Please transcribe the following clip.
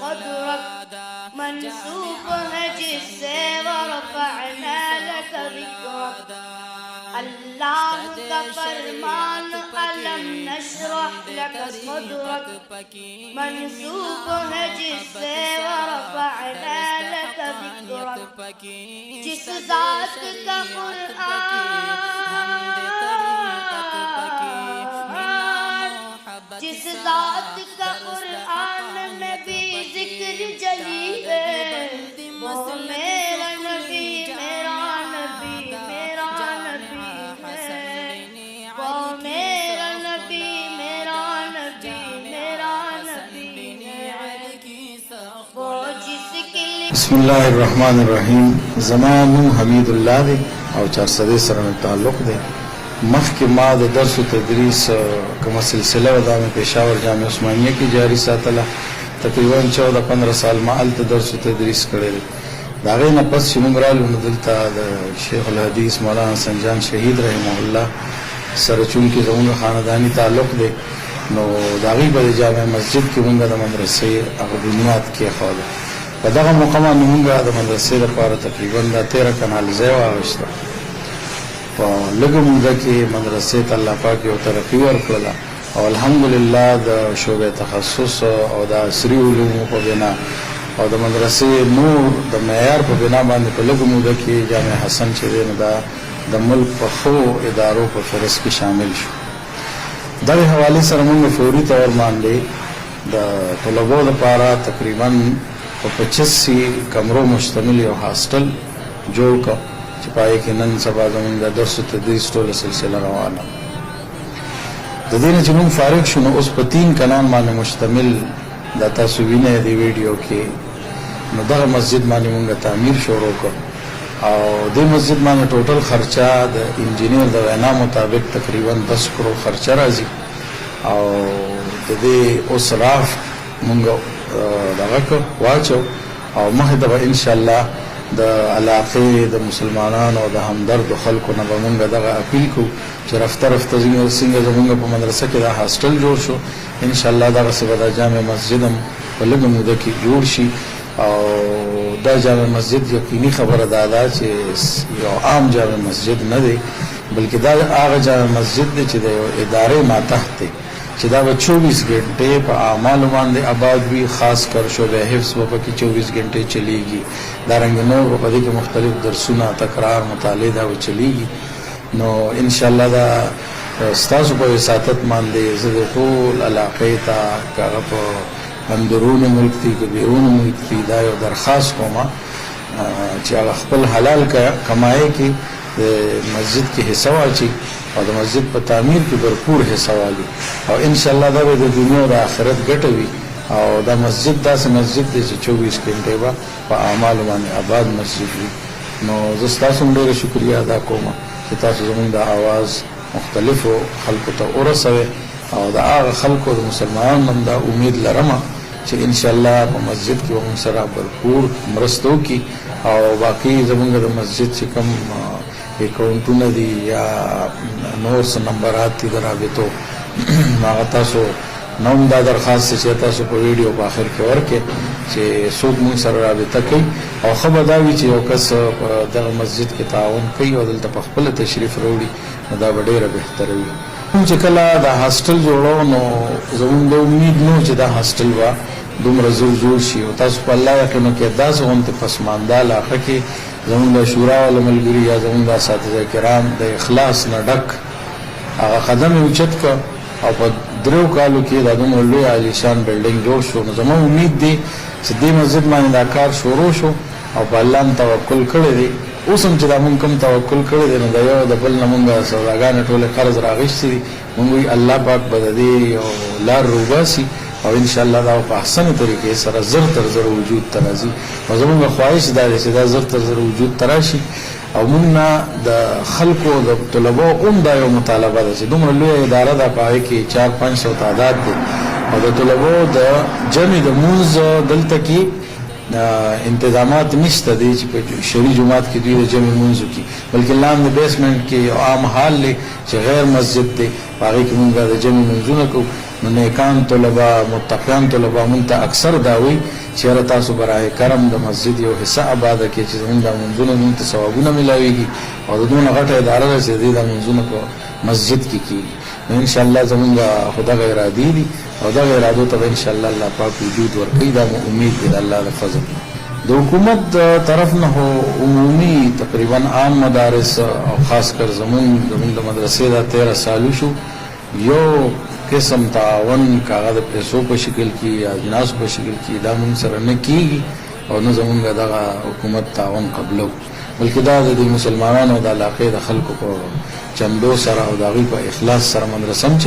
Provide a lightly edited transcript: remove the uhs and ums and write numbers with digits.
قدرك منسوب ہے جس سے ورفعنا لك ذکرک اللہ کا فرمان علم نشرح لك صدرك منسوب ہے جس سے ورفعنا لك ذکرک جس ذات کا جس ذات کا قرآن میں بھی ذکر جلی ہے وہ میرا نبی میرا نبی میرا نبی ہے وہ میرا نبی میرا نبی میرا نبی ہے وہ جس کے لیے بسم الله الرحمن الرحیم زمان حمید الله دی او 400 سره تعلق دی مخکې ما د درس و تدریس کومه سلسله وه دا مې پېښور جامع عثمانیه کې جاري ساتله تقریبا 14-15 سال ما هلته درس و تدریس کړی دی د هغې نه پس چې موږ رالو نو دلته د شیخ الحدیث مولانا حسن جان شهید رحمه الله سره چونکې زموږ خانداني تعلق دی نو د هغې په د جامع مسجد کې موږ د مدرسې هغه بنیاد کېښوده په دغه موقع باندې موږ د مدرسې لپاره تقریبا دا 13 کنال ځای واخیسته په لږه موده کې مدرسې ته الله پاک یو ترقي ورکړله او الحمدلله د شعبې تخصص او د عصري علومو په بنا او د مدرسې نور د معیار په بنا باندې په لږه موده کې جامع حسن چې دی نو دا د ملک په ښو ادارو په فهرست کې شامل شو دغې حوالې سره موږ فوري طور باندې د طلبو لپاره تقریبا په 85 کمرو مشتمل یو هاسټل جوړ کړ چې پای کې نن سبا زموږ د درس و تدریس ټوله سلسله روانه د دې نه چې موږ فارغ شو نو اوس په 3 کنال باندې مشتمل دا تاسو وینئ د ویډیو کې نو دغه مسجد باندې موږ تعمیر شروع کړ او دې مسجد باندې ټوټل خرچه د انجینیر د وینا مطابق تقریبا 10 کروڑ خرچه راځي او د دې اوس راف موږ دغه واچو او مخې ته به انشاءالله د علاقې د مسلمانانو او د همدردو خلکو نه به موږ دغه اپیل کوو چې رفته رفته څنګه زموږ په مدرسه کې دا هاسټل جوړ شو انشاءالله دغسې به دا جامع مسجد هم په لږه موده کې جوړ شي او دا جامع مسجد یقیني خبره دا ده چې یو عام جامع مسجد نه دی بلکې دا هغه جامع مسجد دی چې د یو ادارې ماتحت دی چې دا به 24 घंटे په اعمالو باندې آباد وي خاص کر شعبه حفظ به پکې 24 घंटे چلیږي دارنګه نور به په دې کې مختلف درسونه تکرار مطالعه دا به چلیږي نو انشاءالله دا ستاسو په وساطت باندې زه د ټول علاقې ته که هغه په اندرون ملک دي که بیرون ملک دي دا یو درخواست کوم چې هغه خپل حلال کمایې کې د مسجد کې حصه واچي او د مسجد په تعمیر کې بھرپور حصه والي او انشاءالله دا به د دنیا او د آخرت ګټه وي او دا مسجد داسې مسجد دی چې 24 घंटे به په اعمالو باندې آباد مسجد وي نو زه ستاسو هم ډېره شکریه ادا کوم چې تاسو زموږ د آواز مختلفو خلکو ته ورسوئ او د هغه خلکو د مسلمانانو هم دا امید لرم چې انشاءالله په مسجد کې به موږ سره بھرپور مرسته وکړي او باقي زموږ د مسجد چې کوم اکاونټونه دي یا نور څه نمبرات دي د رابطو هغه تاسو نو هم دا درخواست چې تاسو په ویډیو په آخر کې ورکړئ چې څوک موږ سره رابطه کوي او ښه به دا وي چې یو کس په دغه مسجد کې تعاون کوي او دلته په خپله تشریف راوړي نو دا به ډېره بهتره وي چې کله دا هاسټل جوړو نو زموږ د امید نه چې دا هاسټل به دومره زور جوړ شي او تاسو په الله یقین وکړئ داسې غوندې پسمانده علاقه کې زموږ د شورا والا ملګري یا زموږ د اساتذه کرام د اخلاص نه ډک هغه قدم یې اوچت کړ او په 3 کالو کې دا دومره لوی عالیشان بلډینګ جوړ شو نو زما امید دی چې دې مسجد باندې دا کار شروع شو او په الله هم توکل کړی دی اوس هم چې دا مونږ کوم توکل کړی دی نو د یو د بل نه مونږ سوداګانې ټولې قرض راغیستې دي مونږ وایي الله پاک به د دې یو لار روباسي او انشاءالله دا په احسنه طریقې سره زر تر زر وجود ته راځي او زموږ خواهش دا دی چې دا زر تر زر وجود ته راشي او موږ نه د خلکو د طلبو هم دا یو مطالبه ده چې دومره لویه اداره ده په هغې کې 400-500 تعداد دی او د طلبو د جمع د مونځ دلته کې انتظامات نشته دی چې په شرعي جماعت کې دوی د جمع مونځ وکړي بلکې لاندې بیسمنټ کې یو عام حال دی چې غیر مسجد دی په هغې کې مونږ د جمع مونځونه کوو نو نیکان طلبه متقیان طلبه مونږ ته اکثر دا وایي چیرې تاسو برای کرم د مسجد یو حصہ آباده کې چې زمونږ د منځونو مونږ ته ثوابونه ملاویږي او د دونه غټه اداره ده چې د منځونو په مسجد کې کیږي نو ان شاء الله زمونږ خدا غیر عادي دي او دا غیر عادو ته ان شاء الله الله پاک وجود ورکړي دا امید دی الله د فضل د حکومت طرف نه عمومي تقریبا عام مدارس او خاص کر زمونږ د مدرسې دا 13 سالو شو یو قسم تعاون کاغذ پیسو په شکل کې یا اجناس په شکل کې دا موږ سره نه کیږي او نه زمونږ دغه حکومت تعاون قبلو بلکې دا د مسلمانانو د علاقې د خلکو په چندو سره او د هغوی په اخلاص سره مدرسه هم